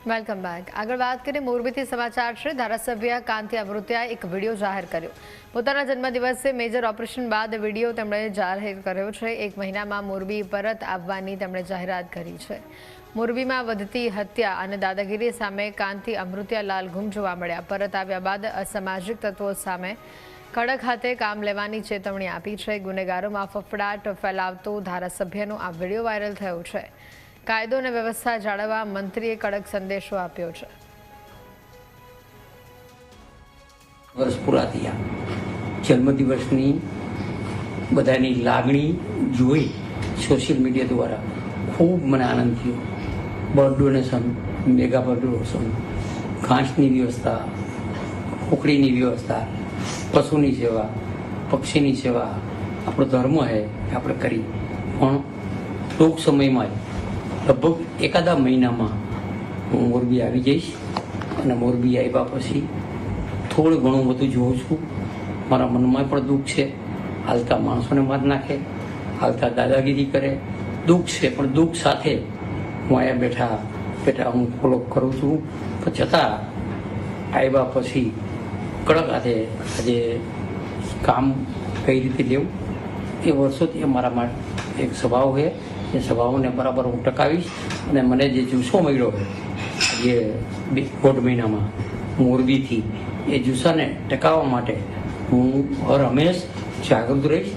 Welcome back. આગળ વાત કરીએ મોરબીથી સમાચાર છે। ધારાસભ્ય કાંતિ અમૃતિયાએ એક વિડીયો જાહેર કર્યો। પોતાના જન્મદિવસે મેજર ઓપરેશન બાદ વિડીયો તેમણે જાહેર કર્યો છે। 1 મહિનામાં મોરબી પરત આવવાની તેમણે જાહેરાત કરી છે। મોરબીમાં વધતી હત્યા અને દાદાગીરી સામે કાંતિ અમૃતિયા લાલઘુમ જોવા મળ્યા। પરત આવ્યા બાદ અસામાજિક તત્વો સામે કડક હાથે કામ લેવાની ચેતવણી આપી છે। ગુનેગારોમાં ફફડાટ ફેલાવતો ધારાસભ્યનો આ વિડીયો વાયરલ થયો છે। કાયદો અને વ્યવસ્થા જાળવવા મંત્રીએ કડક સંદેશો આપ્યો છે। વર્ષ પૂરા થયા, જન્મદિવસની બધાની લાગણી જોઈ સોશિયલ મીડિયા દ્વારા ખૂબ મને આનંદ થયો। Birth donation, mega birth donation, ઘાસની વ્યવસ્થા, ખોખડીની વ્યવસ્થા, પશુની સેવા, પક્ષીની સેવા આપણો ધર્મ છે કે આપણે કરી, પણ ટૂંક સમયમાં લગભગ એકાદા મહિનામાં હું મોરબી આવી જઈશ અને મોરબી આવ્યા પછી થોડું ઘણું બધું જોઉં છું। મારા મનમાં પણ દુઃખ છે, હાલતા માણસોને માર નાખે, હાલતા દાદાગીરી કરે, દુઃખ છે, પણ દુઃખ સાથે હું અહીંયા બેઠા હું ફોલો કરું છું। પણ છતાં આવ્યા પછી કડક હાથે આજે કામ કઈ રીતે લેવું એ વર્ષોથી અમારા માટે એક સ્વભાવ છે। એ સ્વભાવને બરાબર હું ટકાવીશ અને મને જે જુસ્સો મળ્યો છે જે 1.5 મહિનામાં મોરબીથી એ જુસ્સાને ટકાવવા માટે હું હર હંમેશ જાગૃત રહીશ।